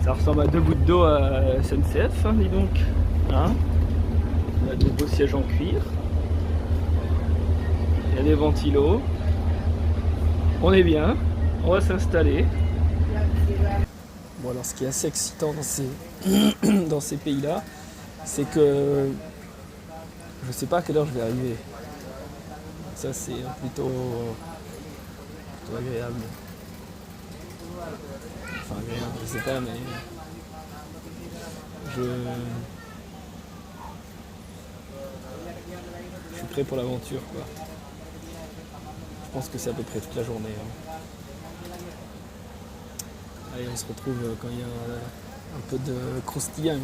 Ça ressemble à deux gouttes d'eau à SNCF, hein, dis donc. Hein, on a des beaux sièges en cuir. Il y a des ventilos. On est bien. On va s'installer. Bon, alors ce qui est assez excitant dans ces pays-là, c'est que je sais pas à quelle heure je vais arriver. Ça, c'est plutôt agréable. Enfin, agréable, je sais pas, mais je suis prêt pour l'aventure, quoi. Je pense que c'est à peu près toute la journée. Hein. Allez, on se retrouve quand il y a un peu de croustillant.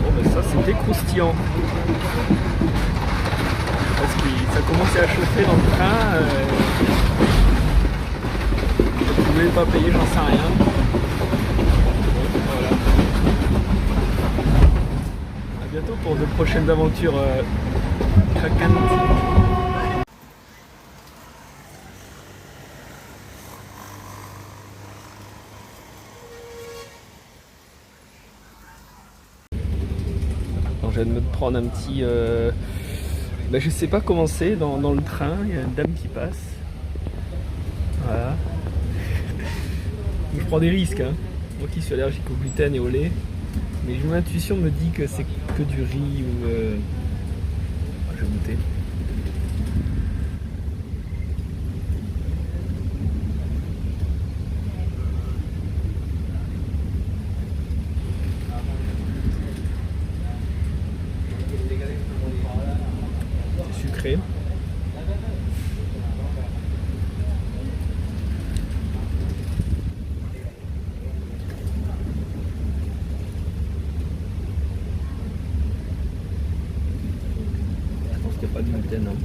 Bon, ben ça c'était croustillant parce que ça commençait à chauffer dans le train. Je ne pouvais pas payer, j'en sais rien. Voilà. À bientôt pour de prochaines aventures craquantes. Je viens de me prendre un petit... je sais pas comment c'est dans le train, il y a une dame qui passe. Voilà. Je prends des risques, hein. Moi qui suis allergique au gluten et au lait. Mais mon intuition me dit que c'est que du riz ou... Je vais goûter. Sucré. Je pense qu'il n'y a pas de gluten. Hein.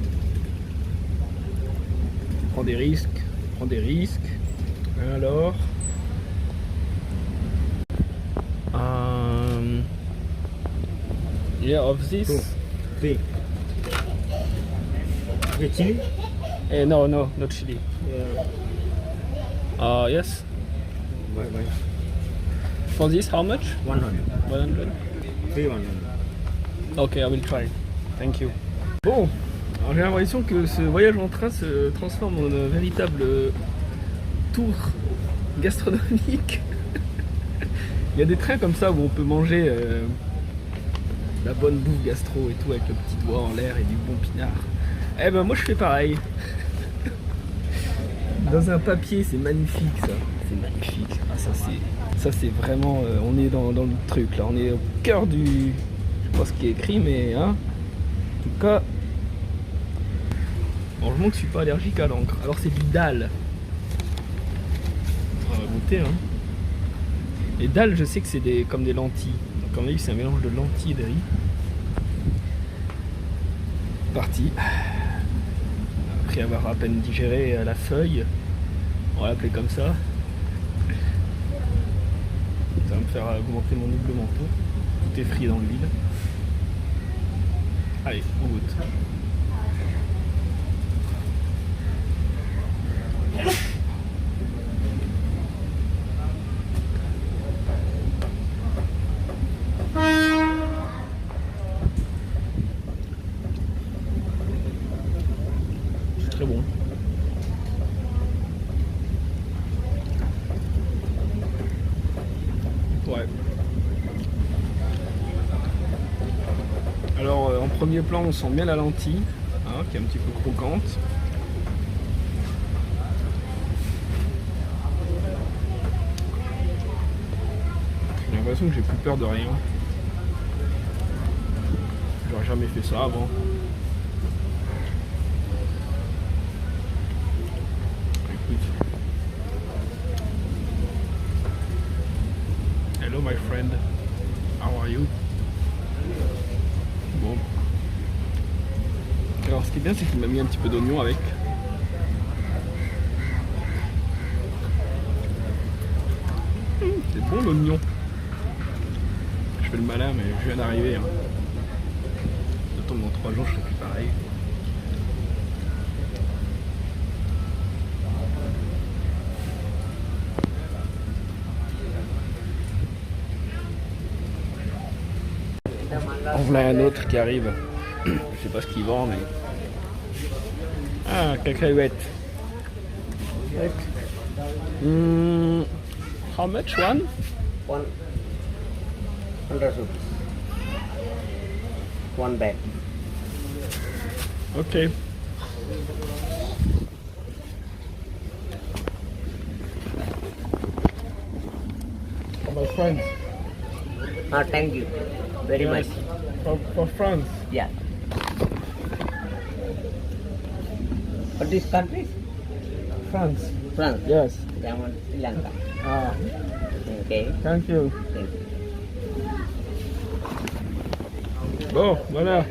Prends des risques. Prends des risques. Alors. Yeah, of this. Three. The chili? No, not chili. Yeah. Yes. Why? For this, how much? 100. 100. 300. Ok, I will try. Thank you. Bon, alors j'ai l'impression que ce voyage en train se transforme en un véritable tour gastronomique. Il y a des trains comme ça où on peut manger la bonne bouffe gastro et tout avec le petit doigt en l'air et du bon pinard. Eh ben moi je fais pareil. Dans un papier, c'est magnifique ça. C'est magnifique. Ah, ça c'est vraiment... on est dans le truc là. On est au cœur du... Je sais pas ce qui est écrit mais... Hein, en tout cas... Heureusement que je suis pas allergique à l'encre. Alors c'est du dalle. On va goûter hein. Les dalles je sais que c'est comme des lentilles. Donc à mon avis c'est un mélange de lentilles et de riz. Parti. Après avoir à peine digéré la feuille, on va l'appeler comme ça. Ça va me faire augmenter mon double manteau. Tout est frit dans l'huile. Allez, on goûte. premier plan, on sent bien la lentille, hein, qui est un petit peu croquante. J'ai l'impression que j'ai plus peur de rien. J'aurais jamais fait ça avant. Écoute. Hello my friend. How are you? Bon. Alors ce qui est bien, c'est qu'il m'a mis un petit peu d'oignon avec. C'est bon l'oignon. Je fais le malin, mais je viens d'arriver. Hein. Ça tombe dans 3 jours, je serai plus pareil. En voilà un autre qui arrive. Je sais pas ce qu'il vend, mais. Ah, cacahuète. How much one? 100 rupees. One bag. Ok. For my friends. Thank you very much. For France. Yeah. What is country? France. France. Yes. German, Sri Lanka. Ah, Okay. thank you. Thank you. Bon, voilà.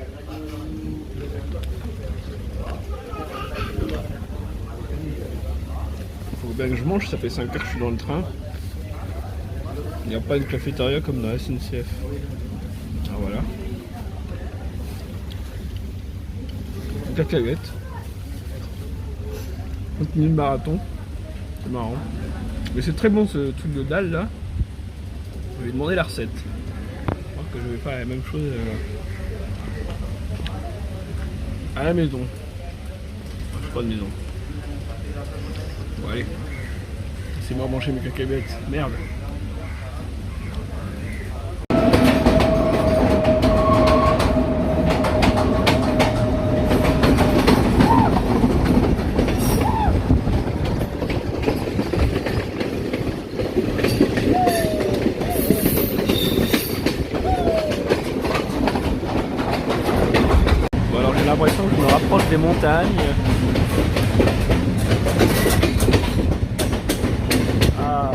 Faut bien que je mange, ça fait 5 heures que je suis dans le train. Il n'y a pas de cafétéria comme dans la SNCF. Ah voilà. Cacahuète. Continue le marathon. C'est marrant. Mais c'est très bon ce truc de dalle là. Je vais demander la recette. Je crois que je vais faire la même chose à la maison. Enfin, je suis pas de maison. Bon allez. Laissez-moi manger mes cacahuètes. Merde. Bon alors j'ai l'impression que je me rapproche des montagnes. Ah.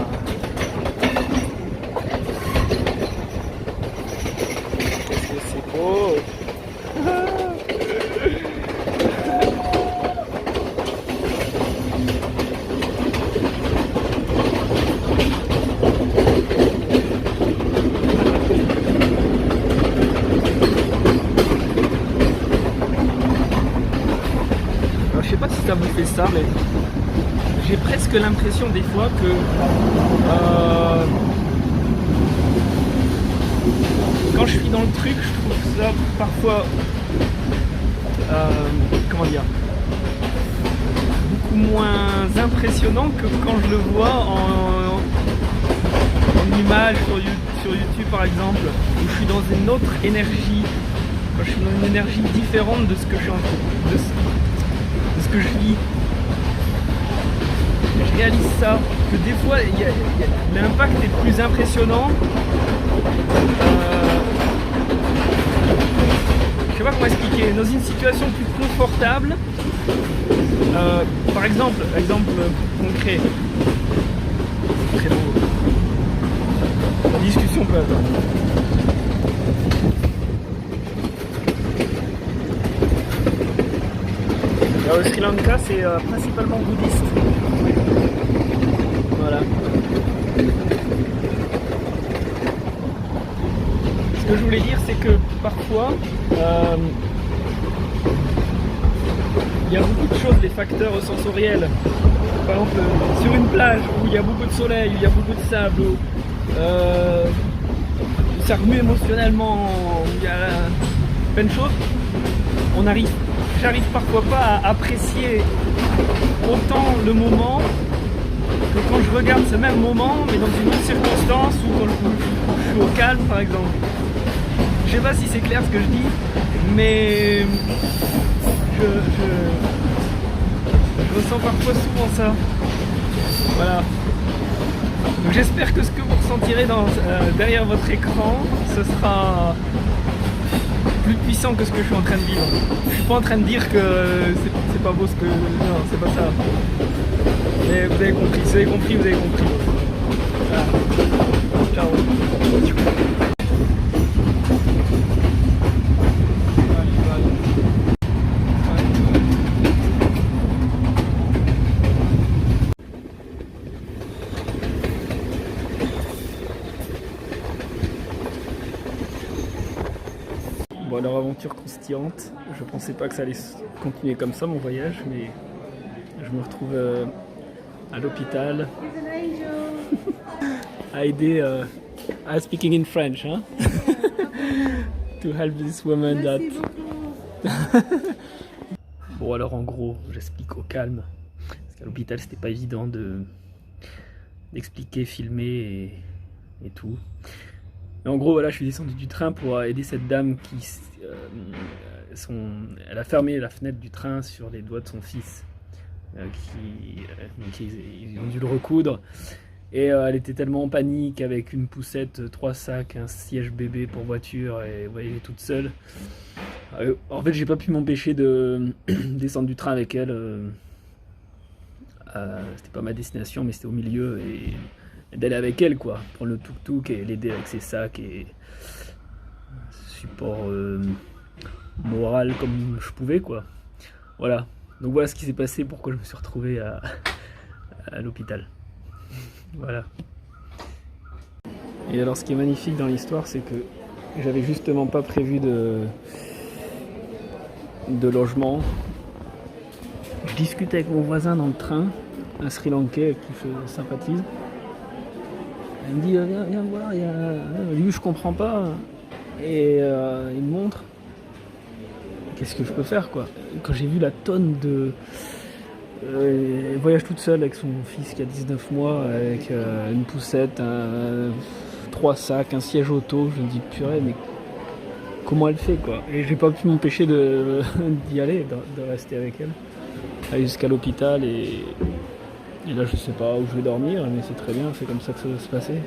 Qu'est-ce que c'est beau. Alors, je sais pas si ça vous fait ça, mais j'ai presque l'impression des fois que quand je suis dans le truc, je trouve ça parfois comment dire, beaucoup moins impressionnant que quand je le vois en image sur YouTube par exemple, où je suis dans une autre énergie, quand je suis dans une énergie différente de ce que je suis de ce que je vis. Je réalise ça, que des fois l'impact est plus impressionnant. Je sais pas comment expliquer, dans une situation plus confortable. Par exemple concret. Très beau. La discussion peut attendre. Alors, le Sri Lanka, c'est principalement bouddhiste. Voilà. Ce que je voulais dire, c'est que parfois, il y a beaucoup de choses, des facteurs sensoriels. Par exemple, sur une plage où il y a beaucoup de soleil, où il y a beaucoup de sable, où ça remue émotionnellement, où il y a plein de choses, j'arrive parfois pas à apprécier autant le moment que quand je regarde ce même moment, mais dans une autre circonstance ou quand je suis au calme par exemple. Je sais pas si c'est clair ce que je dis, mais je ressens parfois souvent ça. Voilà. Donc j'espère que ce que vous ressentirez derrière votre écran, ce sera plus puissant que ce que je suis en train de vivre. Je suis pas en train de dire que c'est pas beau ce que... Non, c'est pas ça. Mais vous avez compris, vous avez compris, vous avez compris. Voilà. Ciao. Bon alors aventure croustillante, je pensais pas que ça allait continuer comme ça mon voyage, mais je me retrouve à l'hôpital à aider à speaking in French, hein? To help this woman that... Bon alors en gros, j'explique au calme, parce qu'à l'hôpital c'était pas évident d'expliquer, filmer et tout. Et en gros, voilà, je suis descendu du train pour aider cette dame qui... elle a fermé la fenêtre du train sur les doigts de son fils. Donc ils ont dû le recoudre. Et elle était tellement en panique avec une poussette, 3 sacs, un siège bébé pour voiture, et vous voyez, elle est toute seule. En fait, j'ai pas pu m'empêcher de descendre du train avec elle. C'était pas ma destination, mais c'était au milieu. Et d'aller avec elle, quoi, prendre le tuk-tuk et l'aider avec ses sacs et support moral comme je pouvais, quoi. Voilà, donc voilà ce qui s'est passé, pourquoi je me suis retrouvé à l'hôpital. Voilà. Et alors ce qui est magnifique dans l'histoire, c'est que j'avais justement pas prévu de logement. Je discutais avec mon voisin dans le train, un Sri Lankais avec qui je sympathise. Il me dit viens voir, lui je comprends pas, et il me montre. Qu'est-ce que je peux faire, quoi? Quand j'ai vu la tonne de... elle voyage toute seule avec son fils qui a 19 mois, avec une poussette, 3 sacs, un siège auto, je me dis purée, mais comment elle fait, quoi? Et j'ai pas pu m'empêcher d'y aller, de rester avec elle, aller jusqu'à l'hôpital et là je sais pas où je vais dormir, mais c'est très bien, c'est comme ça que ça va se passer.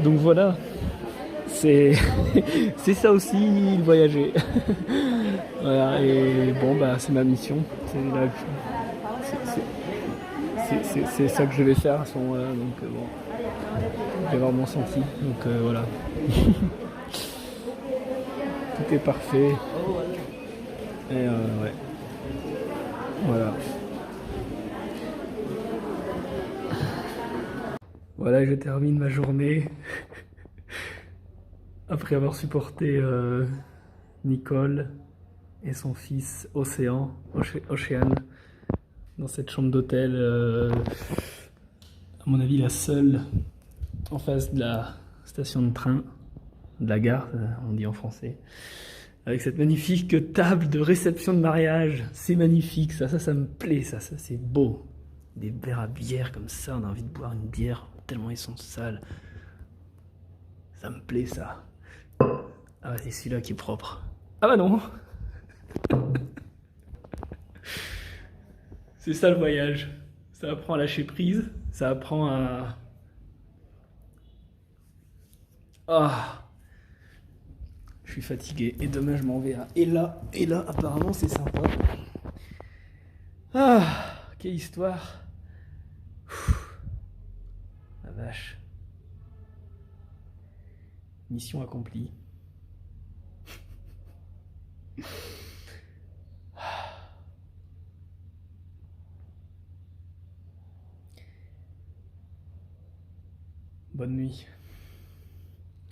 Donc voilà, c'est ça aussi, voyager. Voilà, et bon bah c'est ma mission, c'est ça que je vais faire à ce moment-là, donc bon, je vais avoir mon senti, donc voilà. Tout est parfait, et ouais, voilà. Voilà, je termine ma journée après avoir supporté Nicole et son fils Océan, dans cette chambre d'hôtel, à mon avis la seule en face de la station de train, de la gare, on dit en français, avec cette magnifique table de réception de mariage. C'est magnifique, ça me plaît, ça c'est beau. Des verres à bière comme ça, on a envie de boire une bière tellement ils sont sales. Ça me plaît, ça. Ah, c'est celui-là qui est propre. Ah bah non. C'est ça le voyage. Ça apprend à lâcher prise, ça apprend à... Ah, je suis fatigué et demain je m'en vais à... Et là, apparemment c'est sympa. Ah, quelle histoire. La vache. Mission accomplie. Bonne nuit.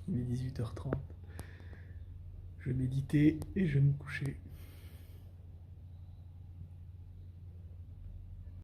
Il est 18h30. Je méditais et je me couchais.